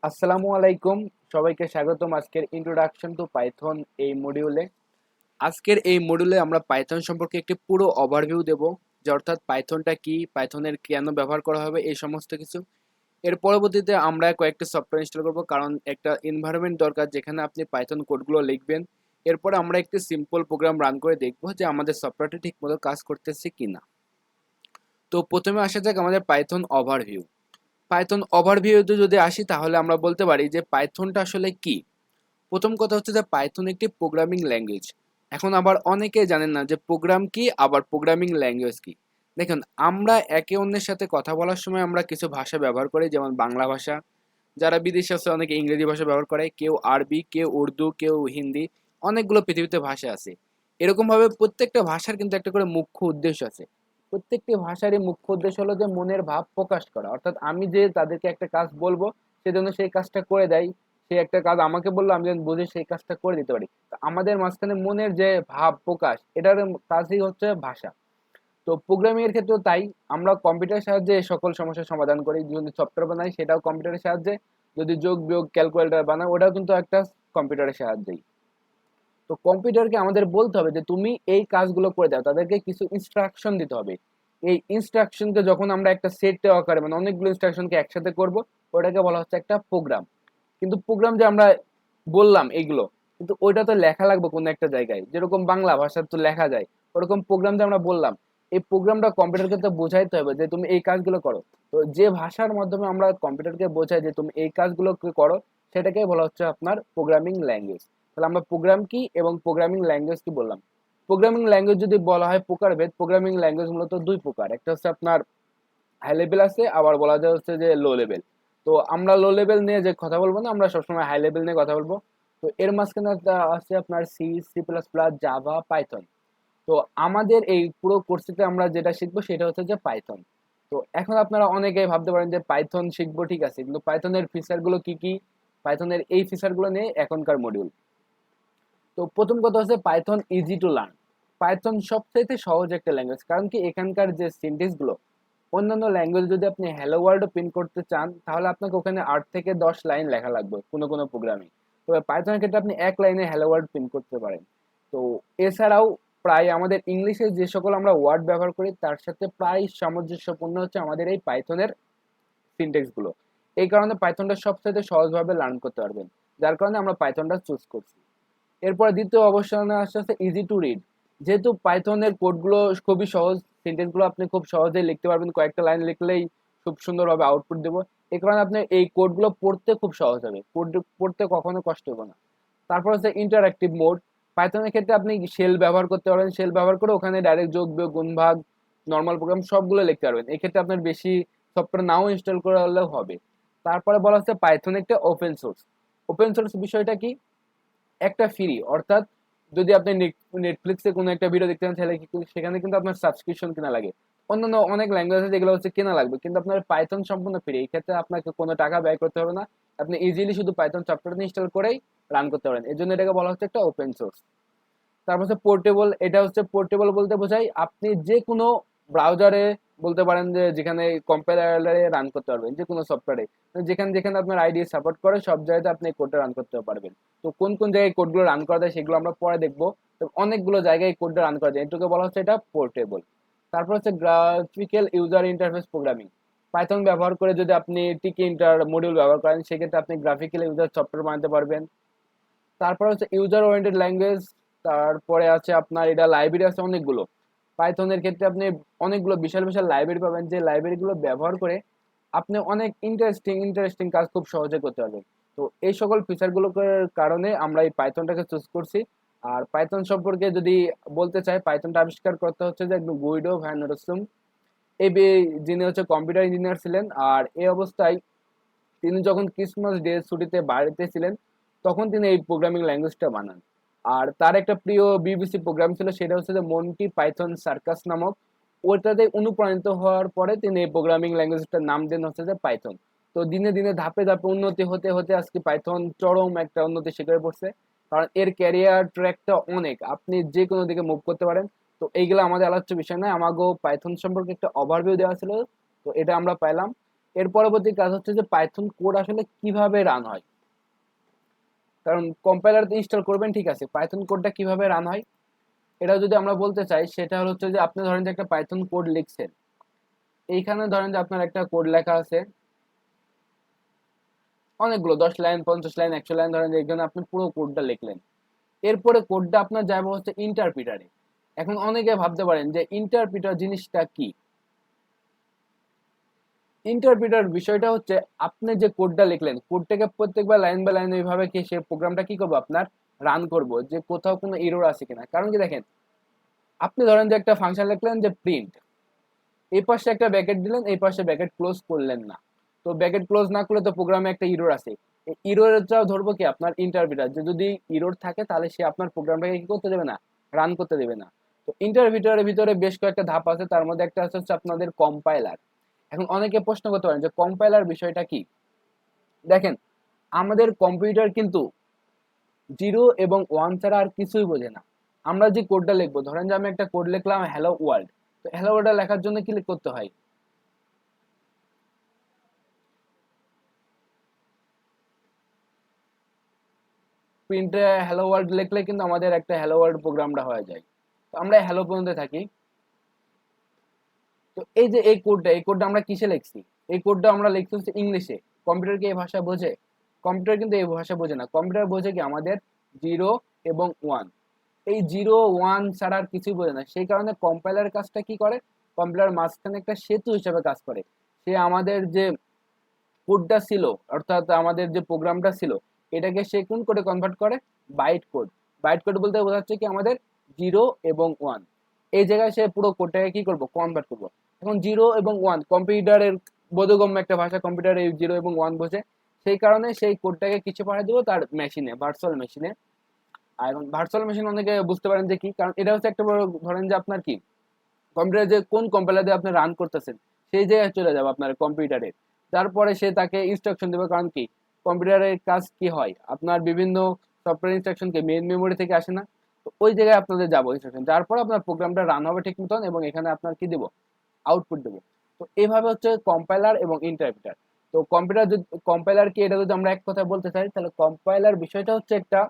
আসসালামু আলাইকুম। সবাইকে স্বাগতম আজকের ইন্ট্রোডাকশন টু পাইথন এই মডিউলে। আজকের এই মডিউলে আমরা পাইথন সম্পর্কে একটি পুরো ওভারভিউ দেব, যে অর্থাৎ পাইথনটা কি, পাইথনের কেন ব্যবহার করা হবে, এই সমস্ত কিছু। এর পরবর্তীতে আমরা কয়েকটা সফটওয়্যার ইনস্টল করব, কারণ একটা এনভায়রনমেন্ট দরকার যেখানে আপনি পাইথন কোডগুলো লিখবেন। এরপর আমরা একটি সিম্পল প্রোগ্রাম রান করে দেখব যে আমাদের সফটওয়্যারটি ঠিকমতো কাজ করতেছে কিনা। তো প্রথমে আসা যাক আমাদের পাইথন ওভারভিউ। পাইথন ওভারভিউতে যদি আসি তাহলে আমরা বলতে পারি যে পাইথনটা আসলে কি। প্রথম কথা হচ্ছে যে পাইথন একটি প্রোগ্রামিং ল্যাঙ্গুয়েজ। এখন আবার অনেকে জানেন না যে প্রোগ্রাম কি আবার প্রোগ্রামিং ল্যাঙ্গুয়েজ কি। দেখুন, আমরা একে অন্যের সাথে কথা বলার সময় আমরা কিছু ভাষা ব্যবহার করি, যেমন বাংলা ভাষা। যারা বিদেশে আছে অনেকে ইংরেজি ভাষা ব্যবহার করে, কেউ আরবি, কেউ উর্দু, কেউ হিন্দি। অনেকগুলো পৃথিবীতে ভাষা আছে। এরকমভাবে প্রত্যেকটা ভাষার কিন্তু একটা করে মুখ্য উদ্দেশ্য আছে। প্রত্যেকটি ভাষারই মুখ্য উদ্দেশ্য হলো যে মনের ভাব প্রকাশ করা, অর্থাৎ আমি যে তাদেরকে একটা কাজ বলবো সেজন্য সেই কাজটা করে দেয়। সে একটা কাজ আমাকে বললো, আমি যেন বুঝে সেই কাজটা করে দিতে পারি। তো আমাদের মাঝখানে মনের যে ভাব প্রকাশ, এটার কাজই হচ্ছে ভাষা। তো প্রোগ্রামিং এর ক্ষেত্রেও তাই। আমরা কম্পিউটারের সাহায্যে সকল সমস্যার সমাধান করি। যদি সফটওয়্যার বানাই সেটাও কম্পিউটারের সাহায্যে। যদি যোগ বিয়োগ ক্যালকুলেটর বানাই ওটাও কিন্তু একটা কম্পিউটারের সাহায্যেই। তো কম্পিউটারকে আমাদের বলতে হবে যে তুমি এই কাজগুলো করে দাও, তাদেরকে কিছু ইনস্ট্রাকশন দিতে হবে। এই ইনস্ট্রাকশনকে যখন আমরা একটা সেট আকারে, মানে অনেকগুলো ইনস্ট্রাকশনকে একসাথে করব, ওটাকে বলা হচ্ছে একটা প্রোগ্রাম। কিন্তু প্রোগ্রাম যে আমরা বললাম এইগুলো, কিন্তু ওইটা তো লেখা লাগবে কোনো একটা জায়গায়, যেরকম বাংলা ভাষা তো লেখা যায়, ওরকম প্রোগ্রাম যে আমরা বললাম, এই প্রোগ্রামটা কম্পিউটারকে তো বোঝাইতে হবে যে তুমি এই কাজগুলো করো। তো যে ভাষার মাধ্যমে আমরা কম্পিউটারকে বোঝাই যে তুমি এই কাজগুলো করো, সেটাকে বলা হচ্ছে আপনার প্রোগ্রামিং ল্যাঙ্গুয়েজ। তাহলে আমরা প্রোগ্রাম কি এবং প্রোগ্রামিং ল্যাঙ্গুয়েজ কি বললাম। প্রোগ্রামিং ল্যাঙ্গুয়েজ যদি বলা হয় প্রকারভেদ, প্রোগ্রামিং ল্যাঙ্গুয়েজ মূলত দুই প্রকার। একটা হচ্ছে আপনার হাই লেভেল আছে, আবার বলা যায় হচ্ছে যে লো লেভেল। তো আমরা লো লেভেল নিয়ে যে কথা বলবো না, আমরা সবসময় হাই লেভেল নিয়ে কথা বলবো। তো এর মাঝখানে আছে আপনার C, C plus plus, Java, Python. তো আমাদের এই পুরো কোর্সটিতে আমরা যেটা শিখবো সেটা হচ্ছে যে পাইথন। তো এখন আপনারা অনেকেই ভাবতে পারেন যে পাইথন শিখবো, ঠিক আছে, কিন্তু পাইথনের ফিচার গুলো কি কি, পাইথনের এই ফিচার গুলো নিয়ে এখনকার মডিউল। তো প্রথম কথা হচ্ছে Python easy to learn. Python সবচাইতে সহজ একটা ল্যাঙ্গুয়েজ, কারণ কি এখানকার যে সিনট্যাক্স গুলো, অন্যান্য ল্যাঙ্গুয়েজ যদি আপনি হ্যালো ওয়ার্ল্ডও প্রিন্ট করতে চান তাহলে আপনাকে ওখানে 8 থেকে 10 লাইন লেখা লাগবে কোনো কোনো প্রোগ্রামে। তবে পাইথনের ক্ষেত্রে আপনি এক লাইনে হ্যালো ওয়ার্ল্ড প্রিন্ট করতে পারেন। তো এছাড়াও প্রায় আমাদের ইংলিশে যে সকল আমরা ওয়ার্ড ব্যবহার করি তার সাথে প্রায় সামঞ্জস্যপূর্ণ হচ্ছে আমাদের এই পাইথনের সিনট্যাক্স গুলো। এই কারণে পাইথনটা সবচাইতে সহজভাবে লার্ন করতে পারবেন, যার কারণে আমরা পাইথনটা চুজ করছি। এরপরে দ্বিতীয় অবস্থানে আসতে আসতে ইজি টু রিড। যেহেতু পাইথনের কোডগুলো খুবই সহজ, সেন্টেন্সগুলো আপনি খুব সহজেই লিখতে পারবেন, কয়েকটা লাইন লিখলেই খুব সুন্দরভাবে আউটপুট দেবো। এই কারণে আপনি এই কোডগুলো পড়তে খুব সহজ হবে, কোড পড়তে কখনো কষ্ট হবে না। তারপর হচ্ছে ইন্টারঅ্যাক্টিভ মোড। পাইথনের ক্ষেত্রে আপনি শেল ব্যবহার করতে পারবেন, শেল ব্যবহার করে ওখানে ডাইরেক্ট যোগ বিয়োগ গুণ ভাগ নর্মাল প্রোগ্রাম সবগুলো লিখতে পারবেন। এক্ষেত্রে আপনার বেশি সফটওয়্যার নাও ইনস্টল করলেও হবে। তারপরে বলা হচ্ছে পাইথন একটা ওপেন সোর্স। ওপেন সোর্স বিষয়টা কি, একটা ফ্রি, অর্থাৎ যদি আপনি নেটফ্লিক্সে কোনো একটা ভিডিও দেখতে চান তাহলে সেখানে কিন্তু আপনার সাবস্ক্রিপশন কেনা লাগে। অন্যান্য অনেক ল্যাঙ্গুয়েজ আছে যেগুলো হচ্ছে কেনা লাগবে, কিন্তু আপনার পাইথন সম্পূর্ণ ফ্রি। এই ক্ষেত্রে আপনাকে কোনো টাকা ব্যয় করতে হবে না, আপনি ইজিলি শুধু পাইথন সফটওয়্যার ইনস্টল করেই রান করতে পারেন। এই জন্য এটাকে বলা হচ্ছে একটা ওপেন সোর্স। তারপর হচ্ছে পোর্টেবল। এটা হচ্ছে পোর্টেবল বলতে বোঝায় আপনি যে কোনো ব্রাউজারে, বলতে পারেন যে যেখানে কম্পাইলারে রান করতে পারবেন, যে কোনো সফটওয়্যারে, যেখানে যেখানে আপনার আইডি সাপোর্ট করে সব জায়গাতে আপনি এই কোডটা রান করতে পারবেন। তো কোন কোন জায়গায় কোডগুলো রান করা যায় সেগুলো আমরা পরে দেখবো। তো অনেকগুলো জায়গায় এই কোডটা রান করা যায়, এটাকে বলা হচ্ছে এটা পোর্টেবল। তারপর হচ্ছে graphical user interface programming. Python ব্যবহার করে যদি আপনি টিকি ইন্টার মডিউল ব্যবহার করেন সেক্ষেত্রে আপনি গ্রাফিক্যাল ইউজার সফটওয়্যার বানাতে পারবেন। তারপর হচ্ছে ইউজার ওরিয়েন্টেড ল্যাঙ্গুয়েজ। তারপরে আছে আপনার এটা লাইব্রেরি আছে অনেকগুলো। পাইথনের ক্ষেত্রে আপনি অনেকগুলো বিশাল বিশাল লাইব্রেরি পাবেন, যে লাইব্রেরিগুলো ব্যবহার করে আপনি অনেক ইন্টারেস্টিং ইন্টারেস্টিং কাজ খুব সহজে করতে পারবেন। তো এই সকল ফিচারগুলোর কারণে আমরা এই পাইথনটাকে চুজ করছি। আর পাইথন সম্পর্কে যদি বলতে চাই, পাইথনটা আবিষ্কার করতে হচ্ছে যে একদম গুইডো ভ্যান রসুম। যিনি হচ্ছে কম্পিউটার ইঞ্জিনিয়ার ছিলেন, আর এই অবস্থায় তিনি যখন ক্রিসমাস ডে ছুটিতে বাড়িতে ছিলেন তখন তিনি এই প্রোগ্রামিং ল্যাঙ্গুয়েজটা বানান। আর তার একটা প্রিয় বিবিসি প্রোগ্রাম ছিল, সেটা হচ্ছে যে মন্টি পাইথন সার্কাস নামক। ওইটাতে অনুপ্রাণিত হওয়ার পরে তিনি এই প্রোগ্রামিং ল্যাঙ্গুয়েজটার নাম দেন হচ্ছে যে পাইথন। তো দিনে দিনে ধাপে ধাপে উন্নতি হতে হতে আজকে পাইথন চরম একটা উন্নতি শিখরে পড়ছে। কারণ এর ক্যারিয়ার ট্র্যাকটা অনেক, আপনি যে কোনো দিকে মুভ করতে পারেন। তো এইগুলো আমাদের আলোচ্য বিষয় নয়, আমাকেও পাইথন সম্পর্কে একটা ওভারভিউ দেওয়া ছিল, তো এটা আমরা পাইলাম। এর পরবর্তী কাজ হচ্ছে যে পাইথন কোড আসলে কিভাবে রান হয়। কারণ কম্পাইলার ইনস্টল করবেন ঠিক আছে, পাইথন কোডটা কিভাবে রান হয় এটা যদি আমরা বলতে চাই, সেটা হচ্ছে যে আপনি ধরেন যে একটা পাইথন কোড লিখছেন, এইখানে ধরেন যে আপনার একটা কোড লেখা আছে অনেকগুলো, 10 লাইন 50 লাইন 100 লাইন, ধরেন যে এখানে আপনি পুরো কোডটা লিখলেন। এরপরে কোডটা আপনার যাবে হচ্ছে ইন্টারপ্রিটারে। এখন অনেকে ভাবতে পারেন যে ইন্টারপ্রিটার জিনিসটা কি। ইন্টারপ্রিটার বিষয়টা হচ্ছে আপনি যে কোডটা লিখলেন, কোডটাকে প্রত্যেকবার লাইন বাই লাইন ওইভাবে কি সে প্রোগ্রামটা কি করবো আপনার রান করবো, যে কোথাও কোনো এরর আছে কিনা। কারণ কি দেখেন, আপনি ধরেন যে একটা ফাংশন লিখলেন যে প্রিন্ট, এই পাশে একটা ব্র্যাকেট দিলেন, এই পাশে ব্র্যাকেট ক্লোজ করলেন না, তো ব্র্যাকেট ক্লোজ না করলে তো প্রোগ্রামে একটা ইরর আছে। এই ইররটাও ধরবো কি আপনার ইন্টারপ্রিটার, যে যদি ইরর থাকে তাহলে সে আপনার প্রোগ্রামটাকে কি করতে দেবে না, রান করতে দেবে না। তো ইন্টারপ্রিটারের ভিতরে বেশ কয়েকটা ধাপ আছে, তার মধ্যে একটা হচ্ছে আপনাদের কম্পাইলার। এখন অনেকে প্রশ্ন করতে পারেন যে কম্পাইলার বিষয়টা কি। দেখেন, আমাদের কম্পিউটার কিন্তু 0 এবং 1 ছাড়া আর কিছুই বোঝে না। আমরা যে কোডটা লিখবো, ধরেন যে আমি একটা কোড লিখলাম হ্যালো ওয়ার্ল্ড, তো হ্যালো ওয়ার্ল্ড লেখার জন্য কি করতে হয়, প্রিন্টে হ্যালো ওয়ার্ল্ড লিখলে কিন্তু আমাদের একটা হ্যালো ওয়ার্ল্ড প্রোগ্রামটা হয়ে যায়। তো আমরা হ্যালো পর্যন্ত থাকি। তো এই যে এই কোডটা আমরা কিসে লিখছি, এই কোডটা আমরা লিখতে হচ্ছে ইংলিশে। কম্পিউটার কি এই ভাষা বোঝে? কম্পিউটার কিন্তু এই ভাষা বোঝে না। কম্পিউটার বোঝে কি আমাদের 0 এবং 1, এই 0 1 ছাড়া আর কিছুই বোঝে না। সেই কারণে কম্পাইলার কাজটা কি করে, কম্পাইলার মাঝখানে একটা সেতু হিসেবে কাজ করে। সে আমাদের যে কোডটা ছিল, অর্থাৎ আমাদের যে প্রোগ্রামটা ছিল, এটাকে সে কোন কোডে কনভার্ট করে, বাইট কোড। বাইট কোড বলতে বোঝাচ্ছে কি আমাদের 0 এবং 1, এই জায়গায় সে পুরো কোডটাকে কি করবো, কনভার্ট করবো। এখন 0 এবং 1 কম্পিউটারের বোধগম্য একটা ভাষা, কম্পিউটার এই 0 এবং 1 বোঝে। সেই কারণে সেই কোডটাকে কিছু পাঠিয়ে দেবো তার মেশিনে, ভার্চুয়াল মেশিনে। আর এখন ভার্চুয়াল মেশিন অনেকে বুঝতে পারেন যে কি, কারণ এটা হচ্ছে একটা বড়, ধরেন যে আপনার কি কম্পিউটার যে কোন কম্পাইলার দিয়ে আপনি রান করতেছেন সেই জায়গায় চলে যাবে আপনার কম্পিউটারে। তারপরে সে তাকে ইনস্ট্রাকশন দেবে, কারণ কি কম্পিউটারের কাজ কি হয়, আপনার বিভিন্ন সফটওয়্যার ইনস্ট্রাকশন কি মেইন মেমোরি থেকে আসে না, তো ওই জায়গায় আপনাদের যাবো ইনস্ট্রাকশন, তারপর আপনার প্রোগ্রামটা রান হবে ঠিক মতন, এবং এখানে আপনার কি দেবো, আউটপুট দেবো। তো এইভাবে হচ্ছে কম্পাইলার এবং ইন্টারপ্রিটার। তো কম্পিউটার যদি কম্পাইলার কি, এটা যদি আমরা এক কথায় বলতে চাই, তাহলে কম্পাইলার বিষয়টা হচ্ছে একটা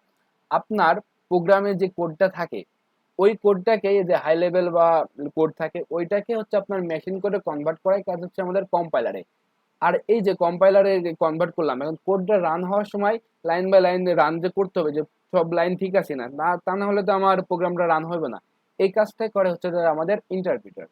আপনার প্রোগ্রামে যে কোডটা থাকে, ওই কোডটাকে যে হাই লেভেল বা কোড থাকে ওইটাকে হচ্ছে আপনার মেশিন কোডে কনভার্ট করার কাজ হচ্ছে আমাদের কম্পাইলারে। আর এই যে কম্পাইলারে কনভার্ট করলাম, এখন কোডটা রান হওয়ার সময় লাইন বাই লাইন রান যে করতে হবে, যে সব লাইন ঠিক আছে না, তা না হলে তো আমার প্রোগ্রামটা রান হবে না। এই কাজটাই করে হচ্ছে যে আমাদের ইন্টারপ্রিটার।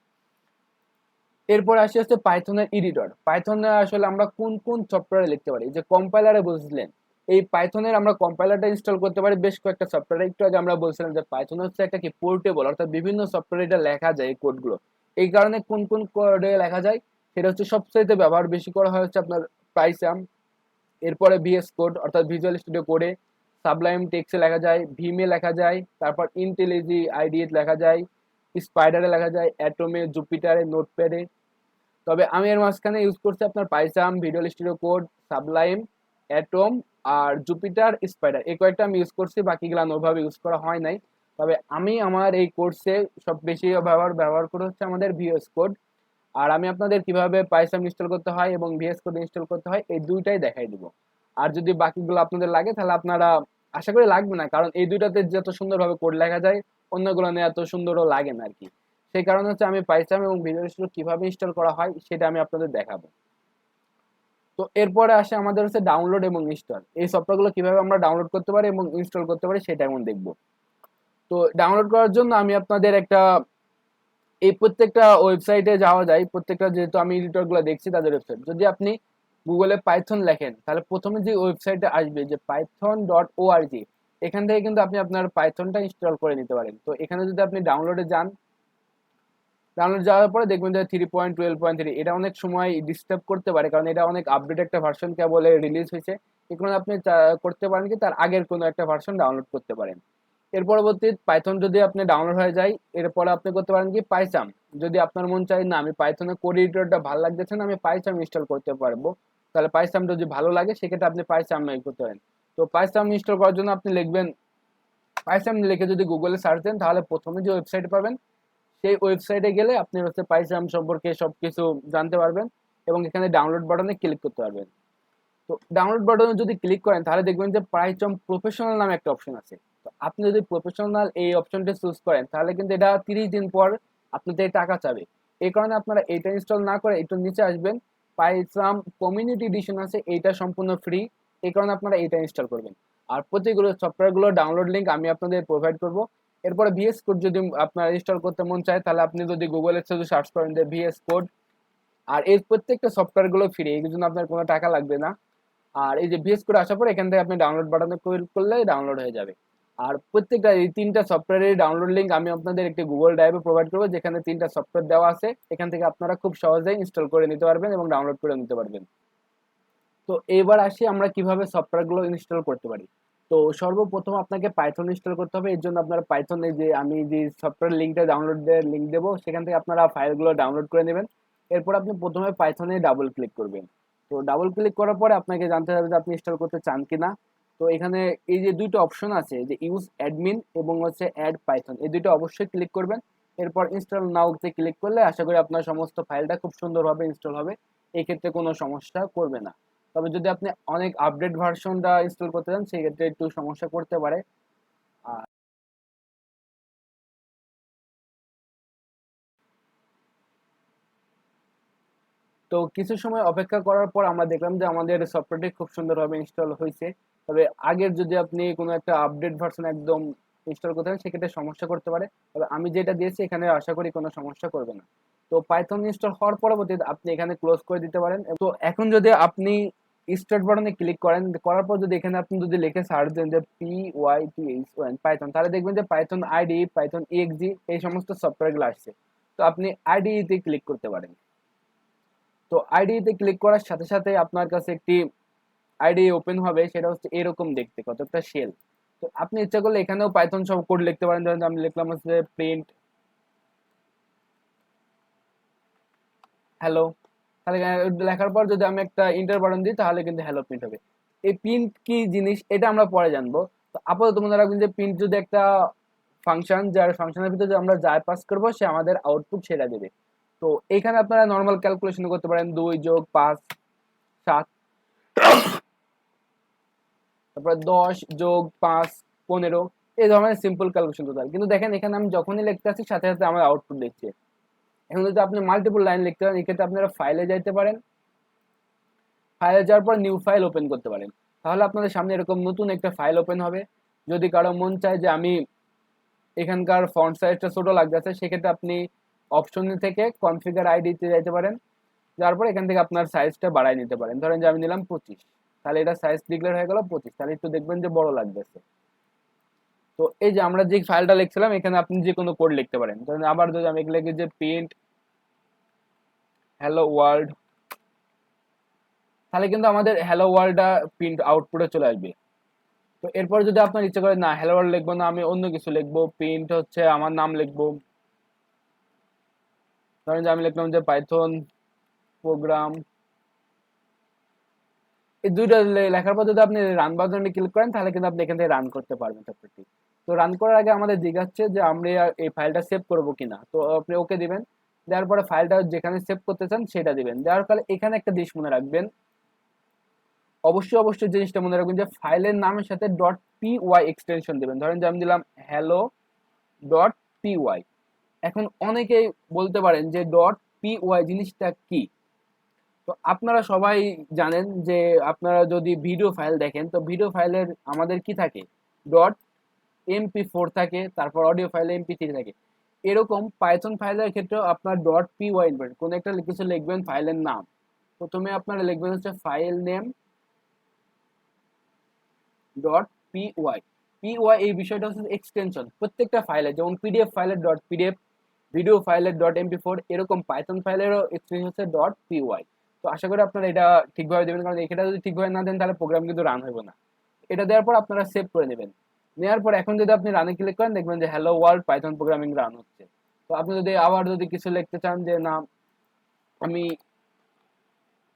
এরপর আসি হচ্ছে পাইথনের এডিটর। পাইথনে আসলে আমরা কোন কোন সফটওয়্যারে লিখতে পারি, যে কম্পাইলারে বুঝলেন, এই পাইথনের আমরা কম্পাইলারটা ইনস্টল করতে পারি বেশ কয়েকটা সফটওয়্যারে। একটু আগে আমরা বলছিলাম যে পাইথন হচ্ছে একটা কি পোর্টেবল, অর্থাৎ বিভিন্ন সফটওয়্যারে এটা লেখা যায় এই কোডগুলো। এই কারণে কোন কোন কোডে লেখা যায় সেটা হচ্ছে সবচাইতে ব্যবহার বেশি করা হয় হচ্ছে আপনার পাইসাম, এরপরে ভিএস কোড অর্থাৎ ভিজুয়াল স্টুডিও কোডে, সাবলাইম টেক্সে লেখা যায়, ভিমে লেখা যায়, তারপর ইন্টেলিজি আইডিএ লেখা যায়, স্পাইডারে লেখা যায়, অ্যাটমে, জুপিটারে, নোটপ্যাডে। তবে আমি এর মাঝখানে ইউজ করছি আপনার PyCharm, Visual Studio Code, Sublime, Atom আর জুপিটার, স্পাইডার, এই কয়েকটা আমি ইউজ করছি, বাকিগুলো ওইভাবে ইউজ করা হয় নাই। তবে আমি আমার এই কোর্সে সব বেশি ব্যবহার করে হচ্ছে আমাদের ভিএস কোড। আর আমি আপনাদের কিভাবে পাইসাম ইনস্টল করতে হয় এবং ভিএস কোড ইনস্টল করতে হয় এই দুইটাই দেখাই দিব। আর যদি বাকিগুলো আপনাদের লাগে তাহলে আপনারা, আশা করি লাগবে না, কারণ এই দুইটাতে যত সুন্দরভাবে কোড লেখা যায় অন্যগুলো নিয়ে এত সুন্দরও লাগে না আর কি। সেই কারণে হচ্ছে আমি পাইসাম এবং ভিজুয়াল স্টুডিও কিভাবে ইনস্টল করা হয় সেটা আমি আপনাদের দেখাবো। তো এরপরে আসে আমাদের হচ্ছে ডাউনলোড এবং ইনস্টল, এই সফটওয়্যারগুলো কিভাবে আমরা ডাউনলোড করতে পারি এবং ইনস্টল করতে পারি সেটা এখন দেখবো। তো ডাউনলোড করার জন্য আমি আপনাদের একটা, এই প্রত্যেকটা ওয়েবসাইটে যাওয়া যায়, প্রত্যেকটা যেহেতু আমি এডিটর গুলো দেখছি তাদের ওয়েবসাইট, যদি আপনি গুগলে পাইথন লেখেন তাহলে প্রথমে যে ওয়েবসাইটে আসবে যে python.org, এখান থেকে কিন্তু আপনি আপনার পাইথনটা ইনস্টল করে নিতে পারেন। তো এখানে যদি আপনি ডাউনলোডে যান, ডাউনলোড যাওয়ার পরে দেখবেন যে 3.12.3, এটা অনেক সময় ডিস্টার্ব করতে পারে, কারণ এটা অনেক আপডেট একটা ভার্সন কেবল রিলিজ হয়েছে। এখানে আপনি করতে পারেন কি তার আগের কোনো একটা ভার্সন ডাউনলোড করতে পারেন। এর পরবর্তী পাইথন যদি আপনি ডাউনলোড হয়ে যায়, এরপরে আপনি করতে পারেন কি পাইসাম, যদি আপনার মন চাই না আমি পাইথনের কোড এডিটরটা ভালো লাগতেছে না, আমি পাইসাম ইনস্টল করতে পারবো, তাহলে পাইসাম যদি ভালো লাগে সেক্ষেত্রে আপনি পাইসাম করতে পারেন। তো পাইসাম ইনস্টল করার জন্য আপনি লিখবেন পাইসাম, লিখে যদি গুগলে সার্চ দেন তাহলে প্রথমে যে ওয়েবসাইট পাবেন সেই ওয়েবসাইটে গেলে আপনি হচ্ছে পাইসাম সম্পর্কে সবকিছু জানতে পারবেন। এবং এখানে ডাউনলোড বাটনে ক্লিক করতে পারবেন। তো ডাউনলোড বাটনে যদি ক্লিক করেন তাহলে দেখবেন যে পাইথন প্রফেশনাল নামে একটা অপশন আছে। তো আপনি যদি প্রফেশনাল এই অপশনটা চুজ করেন তাহলে কিন্তু এটা 30 দিন পর আপনাদের টাকা চাবে। এই কারণে আপনারা এটা ইনস্টল না করে একটু নিচে আসবেন, পাইথন কমিউনিটি এডিশন আছে, এইটা সম্পূর্ণ ফ্রি, এই কারণে আপনারা এটা ইনস্টল করবেন। আর প্রতিগুলো সফটওয়্যারগুলো ডাউনলোড লিঙ্ক আমি আপনাদের প্রোভাইড করব। এরপরে ভিএস কোড যদি আপনার ইনস্টল করতে মন চায় তাহলে আপনি যদি গুগলে শুধু সার্চ করেন যে ভিএস কোড, আর এর প্রত্যেকটা সফটওয়্যারগুলো ফ্রি, এই জন্য আপনার কোনো টাকা লাগবে না। আর এই যে ভিএস কোড আসার পর এখান থেকে আপনি ডাউনলোড বাটনে ক্লিক করলে ডাউনলোড হয়ে যাবে। আর প্রত্যেকটা এই 3টা সফটওয়্যারের ডাউনলোড লিঙ্ক আমি আপনাদের একটি গুগল ড্রাইভে প্রোভাইড করবো, যেখানে 3টা সফটওয়্যার দেওয়া আছে। এখান থেকে আপনারা খুব সহজেই ইনস্টল করে নিতে পারবেন এবং ডাউনলোড করে নিতে পারবেন। তো এবার আসি আমরা কিভাবে সফটওয়্যারগুলো ইনস্টল করতে পারি। তো সর্বপ্রথম আপনাকে পাইথন ইনস্টল করতে হবে। এর জন্য আপনারা পাইথনে যে আমি যে সফটওয়্যার লিঙ্কটা ডাউনলোডের লিঙ্ক দেবো সেখান থেকে আপনারা ফাইলগুলো ডাউনলোড করে নেবেন। এরপর আপনি প্রথমে পাইথনে ডাবল ক্লিক করবেন। তো ডাবল ক্লিক করার পরে আপনাকে জানতে হবে যে আপনি ইনস্টল করতে চান কিনা। তো এখানে এই যে দুইটা অপশন আছে, যে ইউজ অ্যাডমিন এবং হচ্ছে অ্যাড পাইথন, এই দুইটা অবশ্যই ক্লিক করবেন। এরপর ইনস্টল নাওতে ক্লিক করলে আশা করি আপনার সমস্ত ফাইলটা খুব সুন্দরভাবে ইনস্টল হবে, এই ক্ষেত্রে কোনো সমস্যা করবে না। তবে যদি আপনি অনেক আপডেট ভার্সনটা ইনস্টল করতে চান সেই ক্ষেত্রে একটু সমস্যা করতে পারে। আর তো কিছু সময় অপেক্ষা করার পর আমরা দেখলাম যে আমাদের সফটওয়্যারটি খুব সুন্দরভাবে ইনস্টল হয়েছে। তবে আগের যদি আপনি কোনো একটা আপডেট ভার্সন একদম ইনস্টল করতে চান সেক্ষেত্রে সমস্যা করতে পারে। তবে আমি যেটা দিয়েছি এখানে আশা করি কোনো সমস্যা করবে না। তো পাইথন ইনস্টল হওয়ার পরবর্তীতে আপনি এখানে ক্লোজ করে দিতে পারেন। তো এখন যদি আপনি স্টার্ট বাটনে ক্লিক করেন, করার পর যদি এখানে আপনি যদি লিখে সার্চ দেন যে PYTHON পাইথন, তাহলে দেখবেন যে পাইথন আইডি, পাইথন EXE এই সমস্ত সফটওয়্যারগুলো আসছে। তো আপনি আইডিই তে ক্লিক করতে পারেন। তো আইডিতে ক্লিক করার সাথে সাথে আপনার কাছে একটি আইডি ওপেন হবে, সেটা হচ্ছে এরকম দেখতে কতটা শেল। তো আপনি ইচ্ছা করলে এখানেও পাইথন সব কোড লিখতে পারেন, ধরেন আমি লিখলাম হচ্ছে প্রিন্ট হ্যালো। তাহলে লেখার পর যদি আমি একটা ইন্টার বাটন দিই তাহলে কিন্তু হ্যালো প্রিন্ট হবে। এই প্রিন্ট কি জিনিস এটা আমরা পরে জানবো। তো আপাতত মনে রাখবেন যে প্রিন্ট যদি একটা ফাংশন, যার ফাংশনের ভিতরে আমরা যা পাস করবো সে আমাদের আউটপুট সেটা দেবে। তো এখানে আপনারা নর্মাল ক্যালকুলেশন করতে পারেন, 2 যোগ 5 7, তারপরে 10 যোগ 5 15, এই ধরনের সিম্পল ক্যালকুলেশন করতে পারেন। কিন্তু দেখেন এখানে আমি যখনই লিখতে আসি সাথে সাথে আমার আউটপুট দিচ্ছে। এখন যদি আপনি মাল্টিপল লাইন লিখতে পারেন এক্ষেত্রে আপনারা ফাইলে যাইতে পারেন, ফাইলে যাওয়ার পর নিউ ফাইল ওপেন করতে পারেন। তাহলে আপনাদের সামনে এরকম নতুন একটা ফাইল ওপেন হবে। যদি কারো মন চায় যে আমি এখানকার ফন্ট সাইজটা ছোট লাগতেছে সেক্ষেত্রে আপনি অপশন থেকে কনফিগার আইডিতে যাইতে পারেন, যাওয়ার পর এখান থেকে আপনার সাইজটা বাড়ায় নিতে পারেন। ধরেন যে আমি নিলাম 25, তাহলে এটা সাইজ ডিক্লেয়ার হয়ে গেল 25, তাহলে একটু দেখবেন যে বড় লাগতেছে। তো এই যে আমরা যে ফাইলটা লিখছিলাম এখানে আপনি যে কোনো কোড লিখতে পারেন। ধরেন আবার যদি আমি লিখি যে প্রিন্ট হ্যালো ওয়ার্ল্ড, তাহলে কিন্তু আমাদের হ্যালো ওয়ার্ল্ডটা প্রিন্ট আউটপুটে চলে আসবে। তো এরপর যদি আপনার ইচ্ছা করে না হ্যালো ওয়ার্ল্ড লিখবো না, আমি অন্য কিছু লিখবো, প্রিন্ট হচ্ছে আমার নাম লিখবো, ধরেন যে আমি লিখলাম যে পাইথন প্রোগ্রাম, এই দুইটা লেখার পর যদি আপনি রান বাটনে ক্লিক করেন তাহলে কিন্তু আপনি এখান থেকে রান করতে পারবেন সফটওয়্যারটি। তো রান করার আগে আমাদের জিজ্ঞাসা যে আমরা এই ফাইলটা সেভ করবো কিনা, তো আপনি ওকে দিবেন। দেওয়ার পরে ফাইলটা যেখানে সেভ করতে চান সেটা দিবেন। দেওয়ার ফলে এখানে একটা জিনিস মনে রাখবেন, অবশ্যই অবশ্যই জিনিসটা মনে রাখবেন যে ফাইলের নামের সাথে ডট পিওয়াই এক্সটেনশন দিবেন। ধরেন যে আমি দিলাম হ্যালো ডট পিওয়াই। এখন অনেকেই বলতে পারেন যে ডট পিওয়াই জিনিসটা কি। তো আপনারা সবাই জানেন যে আপনারা যদি ভিডিও ফাইল দেখেন তো ভিডিও ফাইলের আমাদের কি থাকে, ডট MP4 থাকে, তারপর অডিও ফাইলে MP3 থাকে। এরকম পাইথন ফাইলের ক্ষেত্রেও আপনার ডট পিওয়াই কোন একটা কিছু লিখবেন ফাইলের নাম। প্রথমে আপনারা লিখবেন হচ্ছে file name dot PY. PY এই বিষয়টা হচ্ছে এক্সটেনশন প্রত্যেকটা ফাইলে, যেমন পিডিএফ ফাইলের ডট পিডিএফ, ভিডিও ফাইলের ডট MP4, এরকম পাইথন ফাইলেরও এক্সটেনশন হচ্ছে ডট পিওয়াই। তো আশা করি আপনারা এটা ঠিকভাবে দেবেন, কারণ এটা যদি ঠিকভাবে না দেন তাহলে প্রোগ্রাম কিন্তু রান হবে না। এটা দেওয়ার পর আপনারা সেভ করে নেবেন। নেওয়ার পর এখন যদি আপনি রানে ক্লিক করেন দেখবেন যে hello world Python programming run হচ্ছে। তো আপনি যদি আবার যদি কিছু লিখতে চান যে না আমি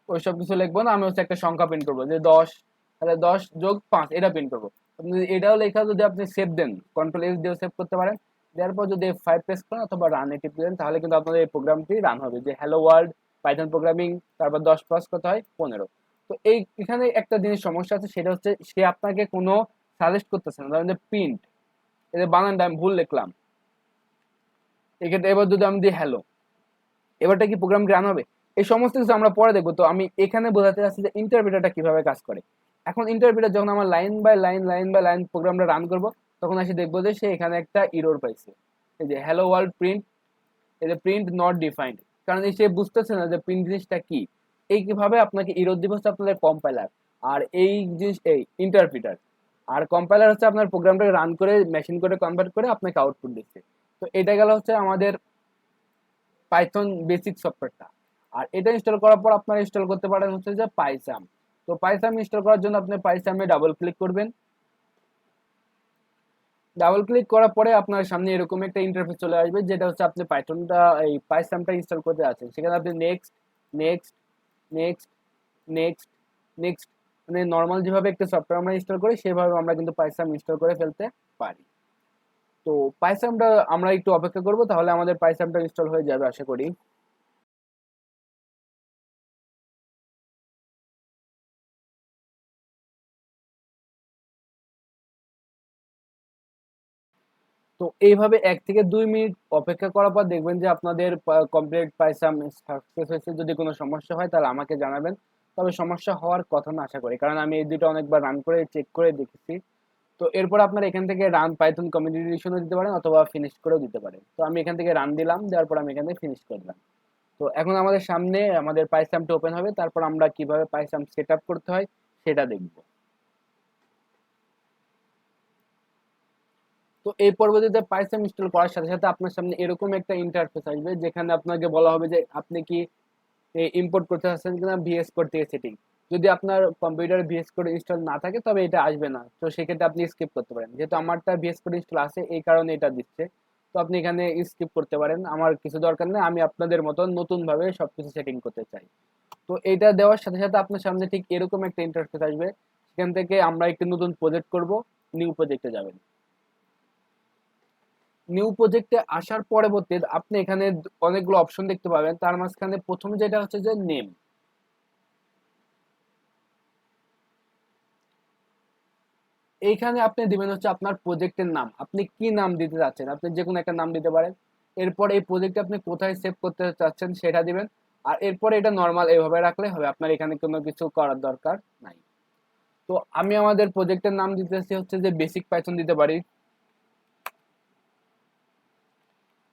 ওইসব কিছু লিখবো না, আমি হচ্ছে একটা সংখ্যা প্রিন্ট করবো যে 10, তাহলে 10 যোগ 5 এটা প্রিন্ট করবো। আপনি এটাও লেখা যদি আপনি সেভ দেন, কন্ট্রোল S দিয়েও সেভ করতে পারেন। দেওয়ার পর যদি F5 প্রেস করেন অথবা রান এ টিপ দেন তাহলে কিন্তু আপনাদের এই প্রোগ্রামটি রান হবে, যে হ্যালো ওয়ার্ল্ড পাইথন প্রোগ্রামিং, তারপর 10 প্লাস কত হয় 15। তো এখানে একটা জিনিস সমস্যা আছে, সেটা হচ্ছে সে আপনাকে কোনো সাজেস্ট করতেছে না। ধরেন যে প্রিন্ট, এই যে বানানটা আমি ভুল লিখলাম, এক্ষেত্রে এবার যদি আমি দিই হ্যালো, এবারটা কি প্রোগ্রাম রান হবে? এই সমস্ত কিছু আমরা পরে দেখবো। তো আমি এখানে বোঝাতে চাচ্ছি যে ইন্টারপ্রিটারটা কিভাবে কাজ করে। এখন ইন্টারপ্রিটার যখন আমরা লাইন বাই লাইন প্রোগ্রামটা রান করব, তখন এসে দেখবো যে সে এখানে একটা ইরর পাইছে, এই যে হ্যালো ওয়ার্ল্ড প্রিন্ট, এই যে প্রিন্ট নট ডিফাইন্ড। কারণ সে বুঝতেছে না যে প্রিন্ট জিনিসটা কি। এই কিভাবে আপনাকে ইরর দিবে হচ্ছে আপনাদের কম্পাইলার, আর এই জিনিস এই ইন্টারপ্রিটার। আর কম্পাইলার হচ্ছে আপনার প্রোগ্রামটাকে রান করে মেশিন করে কনভার্ট করে আপনাকে আউটপুট দিচ্ছে। তো এটা গেল হচ্ছে আমাদের পাইথন বেসিক সফটওয়্যারটা। আর এটা ইনস্টল করার পর আপনারা ইনস্টল করতে পারেন হচ্ছে যে পাইসাম। তো পাইসাম ইনস্টল করার জন্য আপনি পাইসামে ডাবল ক্লিক করবেন। ডাবল ক্লিক করার পরে আপনার সামনে এরকম একটা ইন্টারফেস চলে আসবে, যেটা হচ্ছে আপনি পাইথনটা এই পাইসামটা ইনস্টল করতে আছেন। সেখানে আপনি next next next next next, মানে নর্মাল যেভাবে একটা সফটওয়্যার আমরা ইনস্টল করি সেভাবে আমরা কিন্তু পাইসাম ইনস্টল করে ফেলতে পারি। তো পাইসামটা আমরা একটু অপেক্ষা করব, তাহলে আমাদের পাইসামটা ইনস্টল হয়ে যাবে আশা করি। তো এইভাবে 1 থেকে 2 মিনিট অপেক্ষা করার পর দেখবেন যে আপনাদের কমপ্লিট পাইসাম সাকসেস হয়েছে। যদি কোনো সমস্যা হয় তাহলে আমাকে জানাবেন, তবে সমস্যা হওয়ার কথা না আশা করি, কারণ আমি এই দুটো অনেকবার রান করে চেক করে দেখেছি। তো এরপর আপনারা এখান থেকে রান পাইথন কমিউনিটি এডিশনও দিতে পারেন অথবা ফিনিশ করেও দিতে পারেন। তো আমি এখান থেকে রান দিলাম, দেওয়ার পর আমি এখান থেকে ফিনিশ করলাম। তো এখন আমাদের সামনে আমাদের পাইসামটা ওপেন হবে, তারপর আমরা কিভাবে পাইসাম সেট আপ করতে হয় সেটা দেখব। তো এই পরবর্তীতে পাইথন ইনস্টল করার সাথে সাথে আপনার সামনে এরকম একটা ইন্টারফেস আসবে, যেখানে আপনাকে বলা হবে যে আপনি কি ইম্পোর্ট করতে চাচ্ছেন কিনা ভিএস কোড থেকে সেটিং। যদি আপনার কম্পিউটারে ভিএস কোড ইনস্টল না থাকে তবে এটা আসবে না, তো সেক্ষেত্রে আপনি স্কিপ করতে পারেন। যেহেতু আমারটা ভিএস কোড ইনস্টল আছে এই কারণে এটা দিচ্ছে, তো আপনি এখানে স্কিপ করতে পারেন, আমার কিছু দরকার নেই। আমি আপনাদের মতন নতুন ভাবে সবকিছু সেটিং করতে চাই। তো এটা দেওয়ার সাথে সাথে আপনার সামনে ঠিক এরকম একটা ইন্টারফেস আসবে, সেখান থেকে আমরা একটি নতুন প্রজেক্ট করব। নিউ প্রজেক্টে যাবেন। নিউ প্রজেক্টে আসার পরবর্তীতে আপনি এখানে অনেকগুলো অপশন দেখতে পাবেন, তার মাঝখানে প্রথম যেটা হচ্ছে যে নেম। এইখানে আপনি দিবেন হচ্ছে আপনার প্রজেক্টের নাম, আপনি কি নাম দিতে চাচ্ছেন, আপনি যে কোনো একটা নাম দিতে পারেন। এরপর এই প্রজেক্টে আপনি কোথায় সেভ করতে চাচ্ছেন সেটা দিবেন। আর এরপরে এটা নর্মাল এইভাবে রাখলে হবে, আপনার এখানে কোনো কিছু করার দরকার নাই। তো আমি আমাদের প্রজেক্টের নাম দিতেছি হচ্ছে যে বেসিক পাইথন দিতে পারি।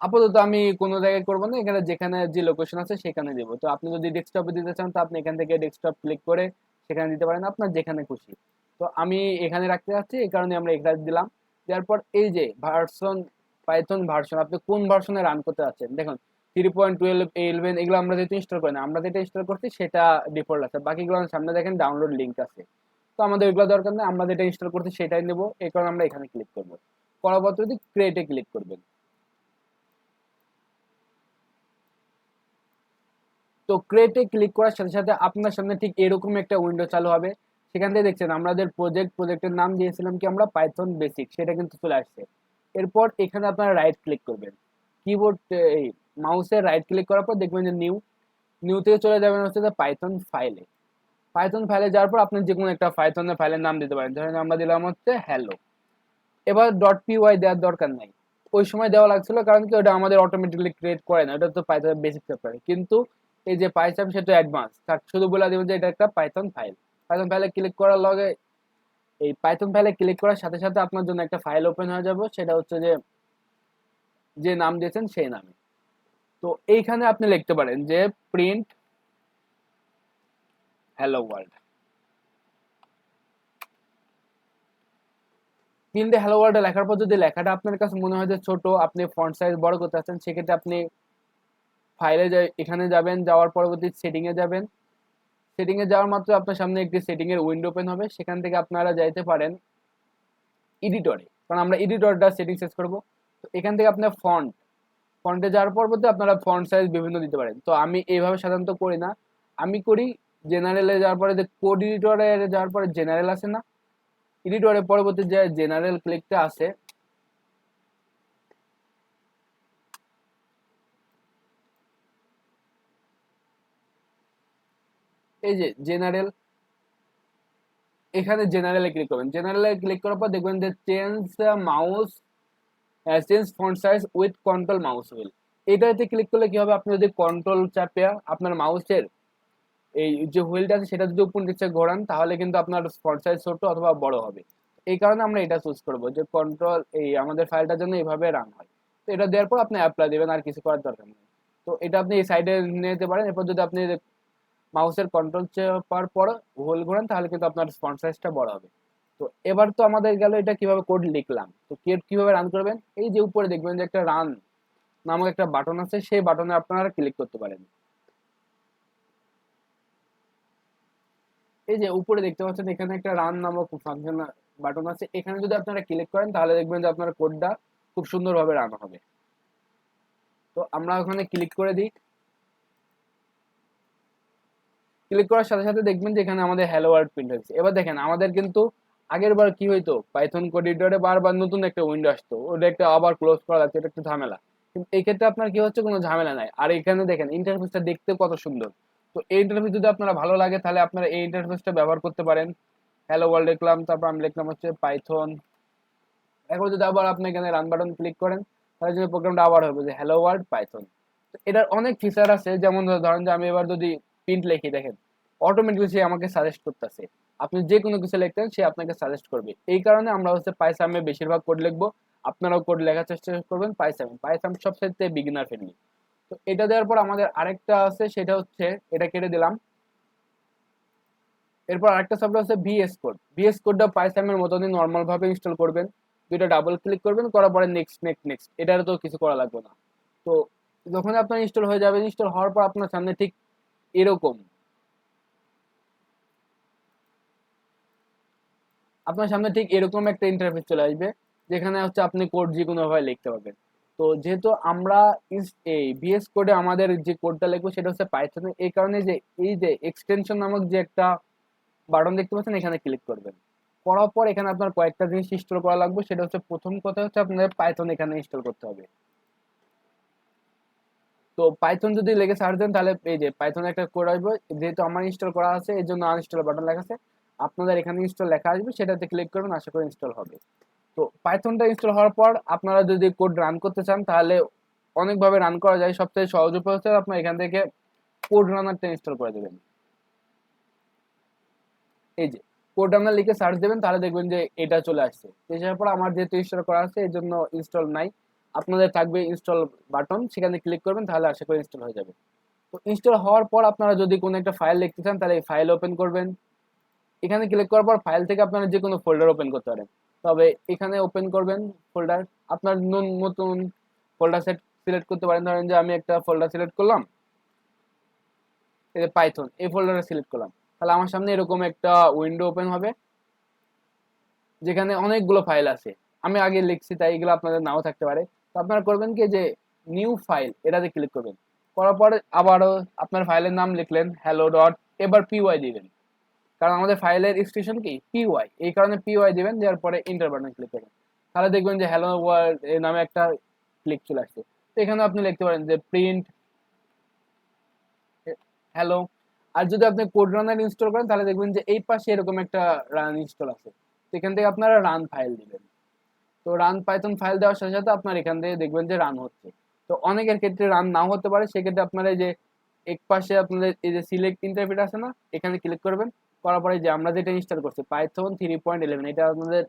আপাতত আমি কোনো জায়গায় করবো না, এখানে যেখানে যে লোকেশন আছে সেখানে দেবো। তো আপনি যদি ডেস্কটপে দিতে চান তো আপনি এখান থেকে ডেস্কটপ ক্লিক করে সেখানে দিতে পারেন, আপনার যেখানে খুশি। তো আমি এখানে রাখতে যাচ্ছি, এই কারণে আমরা এখানে দিলাম। দেওয়ার পর এই যে ভার্সন, পাইথন ভার্সন আপনি কোন ভার্সনে রান করতে যাচ্ছেন, দেখুন 3.12 11 এগুলো আমরা যেহেতু ইনস্টল করি না, আমরা যেটা ইনস্টল করছি সেটা ডিফল্ট আছে, বাকিগুলো সামনে দেখেন ডাউনলোড লিঙ্ক আছে। তো আমাদের এগুলো দরকার নেই, আমরা যেটা ইনস্টল করছি সেটাই নেবো, এই কারণে আমরা এখানে ক্লিক করবো। পরবর্তীতে ক্রিয়েটে ক্লিক করবেন। তো ক্রিয়েটে ক্লিক করার সাথে সাথে আপনার সামনে ঠিক এরকম একটা উইন্ডো চালু হবে। সেখান থেকে দেখছেন আমাদের প্রজেক্টের নাম দিয়েছিলাম কি আমরা পাইথন বেসিক, সেটা কিন্তু চলে আসছে। এরপর এখানে আপনারা রাইট ক্লিক করবেন, কিবোর্ড এই মাউসের রাইট ক্লিক করার পর দেখবেন যে নিউ, নিউ থেকে চলে যাবেন হচ্ছে যে পাইথন ফাইলে। পাইথন ফাইলে যাওয়ার পর আপনি যে কোনো একটা পাইথনের ফাইলের নাম দিতে পারেন, ধরেন আমরা দিলাম হচ্ছে হ্যালো। এবার ডট পিওয়াই দেওয়ার দরকার নাই, ওই সময় দেওয়া লাগছিল কারণ কি ওটা আমাদের অটোমেটিক্যালি ক্রিয়েট করে না, ওটা তো পাইথন বেসিক সফটওয়্যার। কিন্তু এই যে পাইথন সেটা অ্যাডভান্স, তার শুধু বলে দেবেন যে এটা একটা পাইথন ফাইল। পাইথন ফাইলে ক্লিক করার লগে এই পাইথন ফাইলে ক্লিক করার সাথে সাথে আপনার জন্য একটা ফাইল ওপেন হয়ে যাবে, সেটা হচ্ছে যে যে নাম দিয়েছেন সেই নামে। তো এইখানে আপনি লিখতে পারেন যে print hello world. Print hello world লেখার পর যদি লেখাটা আপনার কাছে মনে হয় যে ছোট, আপনি ফন্ট সাইজ বড় করতে চাচ্ছেন, সেক্ষেত্রে আপনি ফাইলে এখানে যাবেন, যাওয়ার পরবর্তী সেটিং এ যাবেন। সেটিং এ যাওয়ার মাত্র আপনার সামনে একটি সেটিং এর উইন্ডো ওপেন হবে, সেখান থেকে আপনারা যাইতে পারেন এডিটরে, কারণ আমরা এডিটরটা সেটিং শেষ করব। তো এখান থেকে আপনার ফন্টে যাওয়ার পরবর্তী আপনারা ফন্ট সাইজ বিভিন্ন দিতে পারেন। তো আমি এইভাবে সাধারণত করি না, আমি করি জেনারেলে যাওয়ার পরে যে কোড এডিটরে যাওয়ার পরে জেনারেল আছে না, এডিটরে পরবর্তী যে জেনারেল ক্লিকটা আছে, এই যে জেনারেল, এখানে জেনারেলে ক্লিক করবেন। জেনারেলে ক্লিক করার পর দেখবেন যে change mouse, change font size with control mouse wheel, এটাতে ক্লিক করলে কি হবে, আপনি যদি কন্ট্রোল চাপে আপনার মাউসের এই যে হুইলটা আছে সেটা যদি উপর নিচে ঘোরান তাহলে কিন্তু আপনার ফন্ট সাইজ ছোট অথবা বড় হবে। এই কারণে আমরা এটা চুজ করবো যে কন্ট্রোল এই আমাদের ফাইলটার জন্য এইভাবে রান হয়। তো এটা দেওয়ার পর আপনি অ্যাপ্লাই দেবেন, আর কিছু করার দরকার নেই। তো এটা আপনি এই সাইডে নিয়ে যেতে পারেন। এরপর যদি আপনি মাউসের কন্ট্রোল চাপার পর হোল ঘোরান তাহলে কিন্তু আপনার ফন্ট সাইজটা বড় হবে। তো এবার তো আমাদের গেল এটা কিভাবে কোড লিখলাম। তো কোড কিভাবে রান করবেন, এই যে উপরে দেখবেন যে একটা রান নামক একটা বাটন আছে, সেই বাটনে আপনারা ক্লিক করতে পারেন। এই যে উপরে দেখতে পাচ্ছেন এখানে একটা রান নামক ফাংশন বাটন আছে, এখানে যদি আপনারা ক্লিক করেন তাহলে দেখবেন যে আপনার কোডটা খুব সুন্দরভাবে রান হবে। তো আমরা ওখানে ক্লিক করে দিই। ক্লিক করার সাথে সাথে দেখবেন যে এখানে আমাদের হ্যালো ওয়ার্ল্ড প্রিন্ট হয়েছে। এবার দেখেন আমাদের কিন্তু আগের বার কি হইতো, পাইথন কোড এডিটরে বারবার নতুন একটা উইন্ডো আসতো, ওটা একটা আবার ক্লোজ করা লাগছে, এটা একটা ঝামেলা। কিন্তু এই ক্ষেত্রে আপনার কি হচ্ছে, কোনো ঝামেলা নাই। আর এখানে দেখেন ইন্টারফেসটা দেখতে কত সুন্দর। তো এই ইন্টারফেস যদি আপনারা ভালো লাগে তাহলে আপনারা এই ইন্টারফেসটা ব্যবহার করতে পারেন। হ্যালো ওয়ার্ল্ড লিখলাম, তারপর আমি লিখলাম হচ্ছে পাইথন। এখন যদি আবার আপনি এখানে রান বাটন ক্লিক করেন তাহলে যদি প্রোগ্রামটা আবার হবে যে হ্যালো ওয়ার্ল্ড পাইথন। এটার অনেক ফিচার আছে, যেমন ধরেন যে আমি এবার যদি প্রিন্ট লিখি, দেখেন অটোমেটিকলি সে আমাকে সাজেস্ট করতেছে। আপনি যে কোনো কিছু লিখতেন সে আপনাকে সাজেস্ট করবে। এই কারণে আমরা হচ্ছে পাইসামে বেশিরভাগ কোড লিখবো। আপনারাও কোড লেখার চেষ্টা করবেন পাইসামে। পাইসাম সবচেয়ে বিগিনার ফ্রেন্ডলি। তো এটা দেওয়ার পর আমাদের আরেকটা আছে, সেটা হচ্ছে এটা কেটে দিলাম। এরপর আরেকটা সফটওয়্যার আছে ভিএস কোড। ভিএস কোডটা পাইথনের মতনই নর্মাল ভাবে ইনস্টল করবেন। দুইটা ডাবল ক্লিক করবেন, করার পরে নেক্সট নেক্সট নেক্সট, এটার তো কিছু করা লাগবে না। তো যখন আপনার ইনস্টল হয়ে যাবে, ইনস্টল হওয়ার পর আপনার সামনে ঠিক এরকম একটা ইন্টারফেস চলে আসবে, যেখানে হচ্ছে আপনি কোড যে কোনো ভাবে লিখতে পারবেন। তো যেহেতু আমরা এই ভিএস কোডে আমাদের যে কোডটা লিখবো সেটা হচ্ছে পাইথনে, এই কারণে যে এই যে এক্সটেনশন নামক যে একটা বাটন দেখতে পাচ্ছেন, এখানে ক্লিক করবেন। করার পর এখানে আপনার কয়েকটা জিনিস ইনস্টল করা লাগবে। সেটা হচ্ছে প্রথম কথা হচ্ছে আপনাদের পাইথন এখানে ইনস্টল করতে হবে। তো পাইথন যদি লেগে সার্চ দেন তাহলে এই যে পাইথন একটা কোড আসবে, যেহেতু আমার ইনস্টল করা আছে এই জন্য আনইনস্টল বাটন লেখা আছে। আপনাদের এখানে ইনস্টল লেখা আসবে, সেটাতে ক্লিক করবেন, আশা করি ইনস্টল হবে। তো পাইথনটা ইনস্টল হওয়ার পর আপনারা যদি কোড রান করতে চান তাহলে অনেকভাবে রান করা যায়। সবথেকে সহজ উপায় হচ্ছে আপনার এখান থেকে কোড রানারটা ইনস্টল করে দেবেন। এই যে কোড রানার লিখে সার্চ দেবেন তাহলে দেখবেন যে এটা চলে আসছে। এসার পর আমার যেহেতু ইনস্টল করা আছে এই জন্য ইনস্টল নাই। আপনাদের থাকবে ইনস্টল বাটন, সেখানে ক্লিক করবেন তাহলে আশা করি ইনস্টল হয়ে যাবে। তো ইনস্টল হওয়ার পর আপনারা যদি কোনো একটা ফাইল লিখতে চান তাহলে এই ফাইল ওপেন করবেন। এখানে ক্লিক করার পর ফাইল থেকে আপনারা যে কোনো ফোল্ডার ওপেন করতে পারেন। তবে এখানে ওপেন করবেন ফোল্ডার, আপনার নতুন ফোল্ডার সেট সিলেক্ট করতে পারেন। ধরেন যে আমি একটা ফোল্ডার সিলেক্ট করলাম, এই যে পাইথন, এই ফোল্ডারে সিলেক্ট করলাম, তাহলে আমার সামনে এরকম একটা উইন্ডো ওপেন হবে যেখানে অনেকগুলো ফাইল আছে। আমি আগে লিখছি তাই এগুলো আপনাদের নাও থাকতে পারে। তো আপনারা করবেন কি, যে নিউ ফাইল এটাতে ক্লিক করবেন। করার পরে আবারও আপনার ফাইলের নাম লিখলেন হ্যালো ডট, এবার পিওয়াই দিবেন, কারণ আমাদের ফাইলের এক্সটেনশন কি পিওয়াই, এই কারণে পিওয়াই দিবেন। দেওয়ার পরে ইন্টার বাটনে ক্লিক করবেন, তাহলে দেখবেন যে হ্যালো ওয়ার্ল্ড এর নামে একটা ক্লিক চলে আসছে। তো এখানে আপনি লিখতে পারেন যে প্রিন্ট হ্যালো। আর যদি আপনি কোড রানার ইনস্টল করেন তাহলে দেখবেন যে এই পাশে এরকম একটা রান ইনস্টল আছে, সেখান থেকে আপনারা রান ফাইল দিবেন। তো রান পাইথন ফাইল দেওয়ার সাথে সাথে আপনার এখান থেকে দেখবেন যে রান হচ্ছে। তো অনেকের ক্ষেত্রে রান নাও হতে পারে, সেক্ষেত্রে আপনারা এই যে এক পাশে আপনাদের এই যে সিলেক্ট ইন্টারপ্রিট আছে না, এখানে ক্লিক করবেন। করার পরে যে আমরা যেটা ইনস্টল করছি পাইথন 3.11, এটা আপনাদের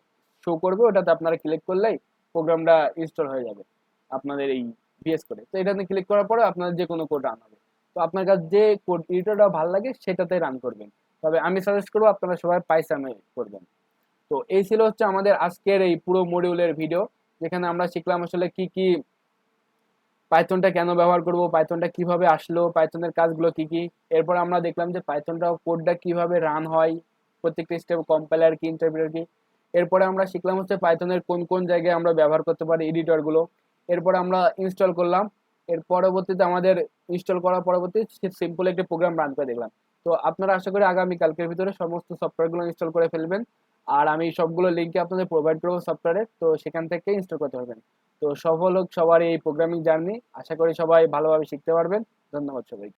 শো করবে, ওটাতে আপনারা ক্লিক করলেই প্রোগ্রামটা ইনস্টল হয়ে যাবে আপনাদের এই ভিএস কোডে। তো এটাতে ক্লিক করার পরে আপনাদের যে কোনো কোড রান হবে। তো আপনার কাছে যে কোড এডিটরটা ভালো লাগে সেটাতে রান করবেন। তবে আমি সাজেস্ট করবো আপনারা সবাই পাইথনে করবেন। তো এই ছিল হচ্ছে আমাদের আজকের এই পুরো মডিউলের ভিডিও, যেখানে আমরা শিখলাম আসলে কি কি পাইথনটা কেন ব্যবহার করব, পাইথনটা কিভাবে আসলো, পাইথনের কাজগুলো কি কি। এরপর আমরা দেখলাম যে পাইথনটা কোডটা কিভাবে রান হয়, প্রত্যেকটা স্টেপ, কম্পাইলার কি, ইন্টারপ্রিটার কি। এরপরে আমরা শিখলাম হচ্ছে পাইথনের কোন কোন জায়গায় আমরা ব্যবহার করতে পারি এডিটরগুলো। এরপর আমরা ইনস্টল করলাম। এর পরবর্তীতে আমাদের ইনস্টল করার পরবর্তী সিম্পল একটা প্রোগ্রাম রান করে দেখলাম। তো আপনারা আশা করি আগামী কালকের ভিতরে সমস্ত সফটওয়্যারগুলো ইনস্টল করে ফেলবেন। আর আমি সবগুলো লিঙ্কে আপনাদের প্রোভাইড করবো সফটওয়্যারের, তো সেখান থেকে ইনস্টল করতে পারবেন। তো সফল হোক সবার এই প্রোগ্রামিং জার্নি, আশা করি সবাই ভালোভাবে শিখতে পারবেন। ধন্যবাদ সবাই।